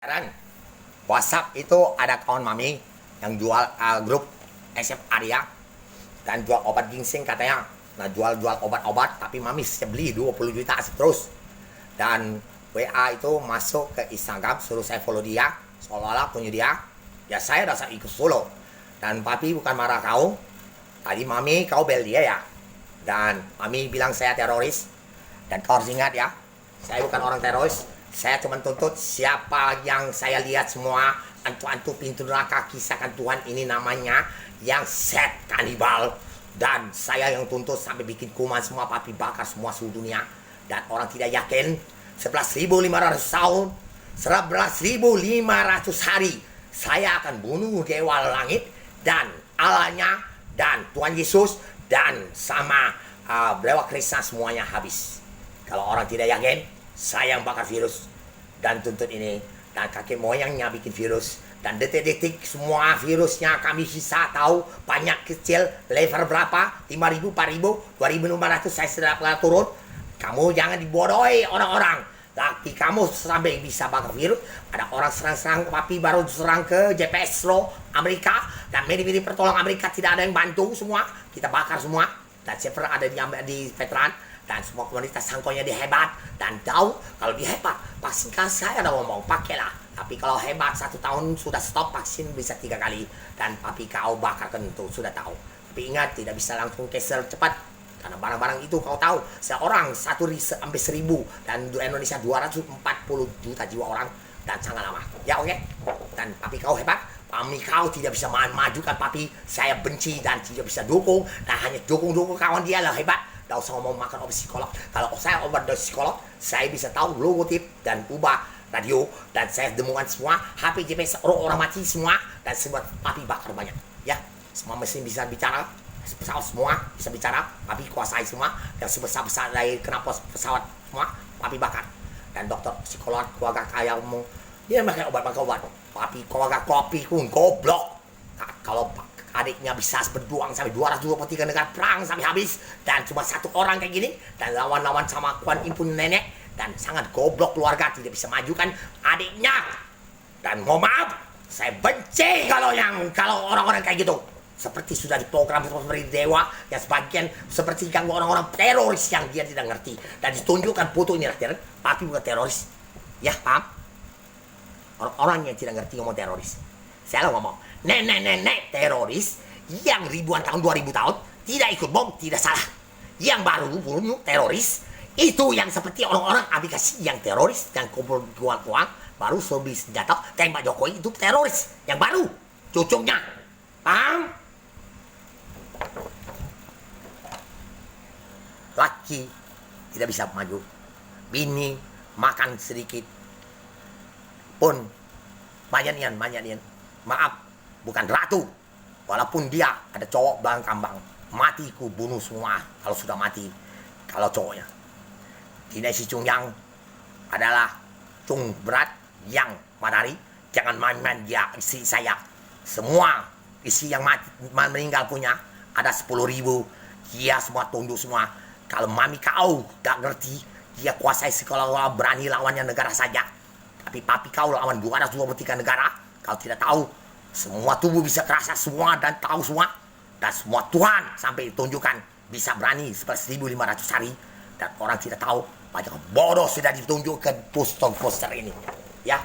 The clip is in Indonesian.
Sekarang WhatsApp itu ada kawan mami yang jual grup SMA dia dan jual obat ginseng katanya. Nah, jual obat-obat tapi mami beli 20 juta terus. Dan WA itu masuk ke Instagram, suruh saya follow dia, seolah-olah punya dia. Ya saya rasa ikut follow. Dan papi bukan marah kau. Tadi mami kau bel dia ya. Dan mami bilang saya teroris. Dan kau harus ingat ya, saya bukan orang teroris. Saya cuma tuntut siapa yang saya lihat semua antu-antu pintu neraka kisahkan Tuhan ini namanya yang set kanibal. Dan saya yang tuntut sampai bikin kuman semua, papi bakar semua seluruh dunia. Dan orang tidak yakin 11.500 tahun, 11.500 hari saya akan bunuh dewa langit dan Allahnya dan Tuhan Yesus dan sama Dewa Krishna semuanya habis. Kalau orang tidak yakin, saya yang bakar virus dan tuntut ini. Dan kakek moyangnya bikin virus. Dan detik-detik semua virusnya kami bisa tahu. Banyak kecil, level berapa, 5.000, 4.000, 2.500 saya sudah turun. Kamu jangan dibodohi orang-orang. Tapi kamu sampai bisa bakar virus. Ada orang serang-serang, papi baru serang ke JPS Law Amerika. Dan medi-medi pertolongan Amerika tidak ada yang bantu semua. Kita bakar semua. Dan server ada di veteran. Dan semua komunitas sangkonya dia hebat. Dan tahu kalau dia hebat, vaksin kan saya udah ngomong, pakailah. Tapi kalau hebat 1 tahun sudah stop vaksin bisa 3 kali. Dan papi kau bakar kentu, sudah tahu. Tapi ingat, tidak bisa langsung cancel cepat. Karena barang-barang itu kau tahu, seorang 1 sampai 1.000. Dan Indonesia 240 juta jiwa orang. Dan sangat lama. Ya oke? Dan papi kau hebat. Papi kau tidak bisa majukan papi. Saya benci dan tidak bisa dukung. Dan hanya dukung kawan dia lah hebat. Tidak usah ngomong makan obat psikolog. Kalau saya obat dari psikolog, saya bisa tahu logotip dan ubah radio. Dan saya demukan semua HP GPS orang mati semua. Dan semua papi bakar banyak. Ya, semua mesin bisa bicara. Pesawat semua bisa bicara. Papi kuasai semua. Dan sebesar-besar dari kenapa pesawat semua papi bakar. Dan dokter psikolog keluarga kaya ngomong, dia pakai obat. Papi keluarga kopi pun goblok. Kalau adiknya bisa berjuang sampai 223 negara perang sampai habis dan cuma 1 orang kayak gini dan lawan-lawan sama Kuan Impun nenek dan sangat goblok keluarga tidak bisa majukan adiknya. Dan mohon maaf, saya benci kalau orang-orang kayak gitu. Seperti sudah diprogram seperti dewa yang sebagian seperti ganggu orang-orang teroris yang dia tidak ngerti dan ditunjukkan foto ini papi bukan teroris. Ya paham? Orang-orang yang tidak ngerti ngomong teroris. Saya ngomong nenek teroris yang ribuan tahun 2000 tahun tidak ikut bom tidak salah. Yang baru bunuh teroris itu yang seperti orang-orang aplikasi yang teroris yang kumpul uang baru beli senjata tembak Jokowi itu teroris yang baru cucunya. Paham? Laki tidak bisa maju, bini makan sedikit pun banyak nian. Maaf, bukan ratu. Walaupun dia ada cowok belakang kambang, mati ku bunuh semua kalau sudah mati. Kalau cowoknya Tina si Chung Yang adalah cung berat yang matahari. Jangan main-main dia istri saya. Semua istri yang mati, meninggal punya ada 10.000. Dia semua tunduk semua. Kalau mami kau gak ngerti, dia kuasai sekolah berani lawannya negara saja. Tapi papi kau lawan 223 negara. Kalau tidak tahu, semua tubuh bisa kerasa semua dan tahu semua. Dan semua Tuhan sampai ditunjukkan bisa berani 11.500 hari. Dan orang tidak tahu, banyak bodoh sudah ditunjukkan poster-poster ini. Ya.